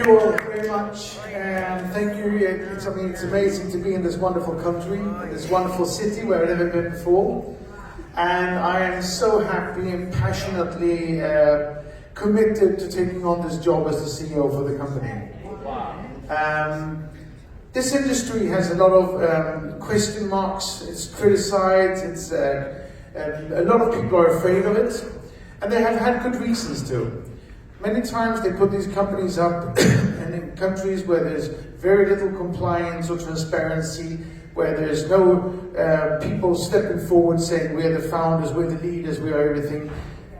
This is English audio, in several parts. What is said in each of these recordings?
Thank you all very much, and thank you. It's amazing to be in this wonderful country, this wonderful city where I've never been before. And I am so happy and passionately committed to taking on this job as the CEO for the company. This industry has a lot of question marks, it's criticized, a lot of people are afraid of it, and they have had good reasons to. Many times they put these companies up and in countries where there's very little compliance or transparency, where there's no people stepping forward saying we're the founders, we're the leaders, we are everything.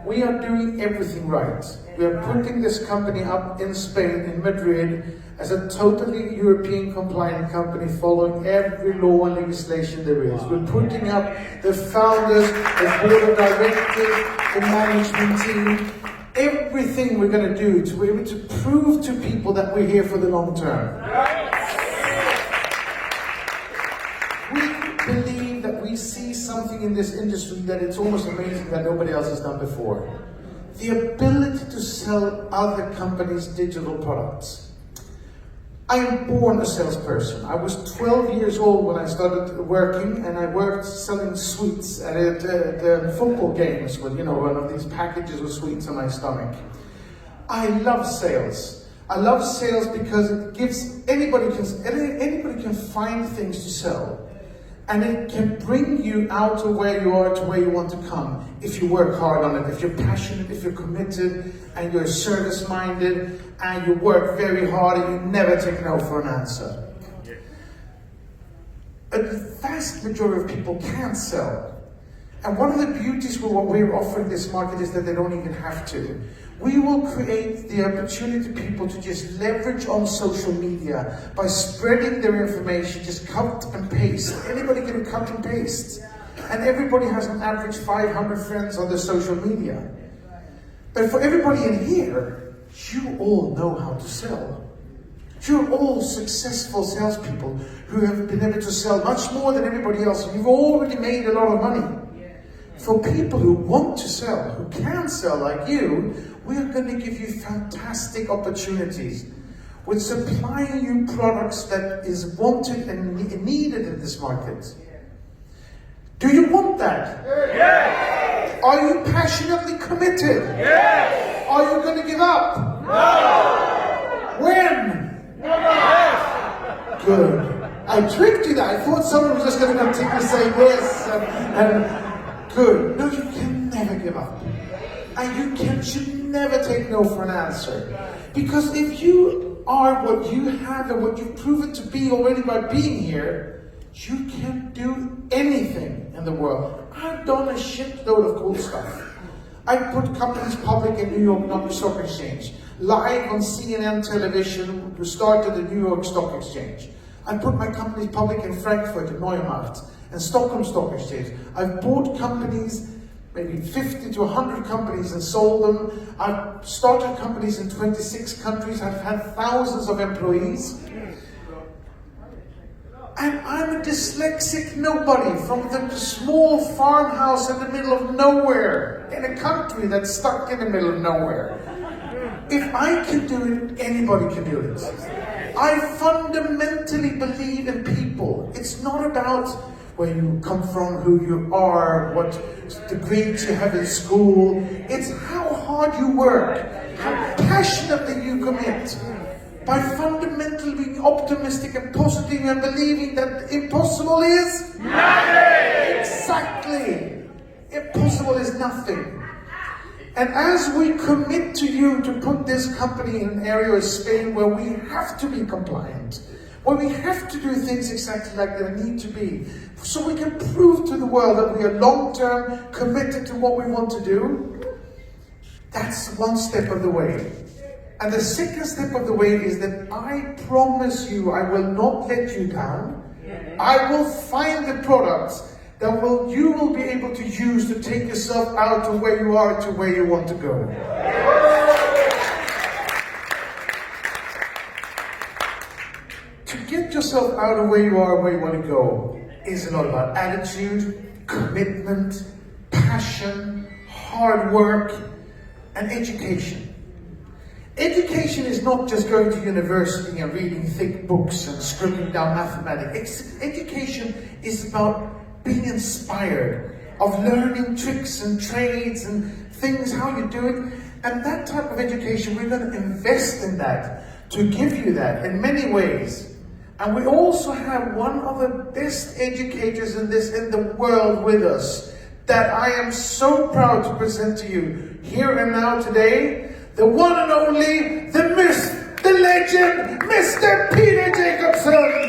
We are doing everything right. We are putting this company up in Spain, in Madrid, as a totally European compliant company following every law and legislation there is. We're putting up the founders, the board of directors, the management team, everything we're going to do to be able to prove to people that we're here for the long term. We believe that we see something in this industry that it's almost amazing that nobody else has done before. The ability to sell other companies' digital products. I am born a salesperson. I was 12 years old when I started working, and I worked selling sweets at the football games with, one of these packages of sweets on my stomach. I love sales. I love sales because it gives anybody can find things to sell. And it can bring you out to where you are, to where you want to come. If you work hard on it, if you're passionate, if you're committed, and you're service-minded, and you work very hard, and you never take no for an answer. A vast majority of people can't sell. And one of the beauties of what we're offering this market is that they don't even have to. We will create the opportunity for people to just leverage on social media by spreading their information, just cut and paste. Anybody can cut and paste. And everybody has an average 500 friends on their social media. But for everybody in here, you all know how to sell. You're all successful salespeople who have been able to sell much more than everybody else. And you've already made a lot of money. For people who want to sell, who can sell like you, we are going to give you fantastic opportunities with supplying you products that is wanted and needed in this market. Do you want that? Yes! Are you passionately committed? Yes! Are you going to give up? No! When? Yes! Good. I tricked you there. I thought someone was just going to continue to say yes and good. No, you can never give up. And you should never take no for an answer. Because if you are what you have and what you've proven to be already by being here, you can do anything in the world. I've done a shitload of cool stuff. I put companies public in New York Stock Exchange. Live on CNN television, we started the New York Stock Exchange. I put my companies public in Frankfurt, in Neumarkt, and Stockholm Stock Exchange. I've bought companies, maybe 50 to 100 companies, and sold them. I've started companies in 26 countries. I've had thousands of employees. And I'm a dyslexic nobody from the small farmhouse in the middle of nowhere, in a country that's stuck in the middle of nowhere. If I can do it, anybody can do it. I fundamentally believe in people. It's not about where you come from, who you are, what degrees you have in school. It's how hard you work, how passionately you commit. By fundamentally being optimistic and positive and believing that impossible is nothing! Exactly! Impossible is nothing. And as we commit to you to put this company in an area of Spain where we have to be compliant, where we have to do things exactly like they need to be, so we can prove to the world that we are long-term committed to what we want to do, that's one step of the way. And the second step of the way is that I promise you I will not let you down. I will find the products that you will be able to use to take yourself out to where you are to where you want to go. To get yourself out of where you are, where you want to go, is a lot about attitude, commitment, passion, hard work, and education. Education is not just going to university and reading thick books and scribbling down mathematics. Education is about being inspired, of learning tricks and trades and things, how you do it. And that type of education, we're going to invest in that, to give you that in many ways. And we also have one of the best educators in the world with us that I am so proud to present to you here and now today. The one and only, the myth, the legend, Mr. Peter Jacobson.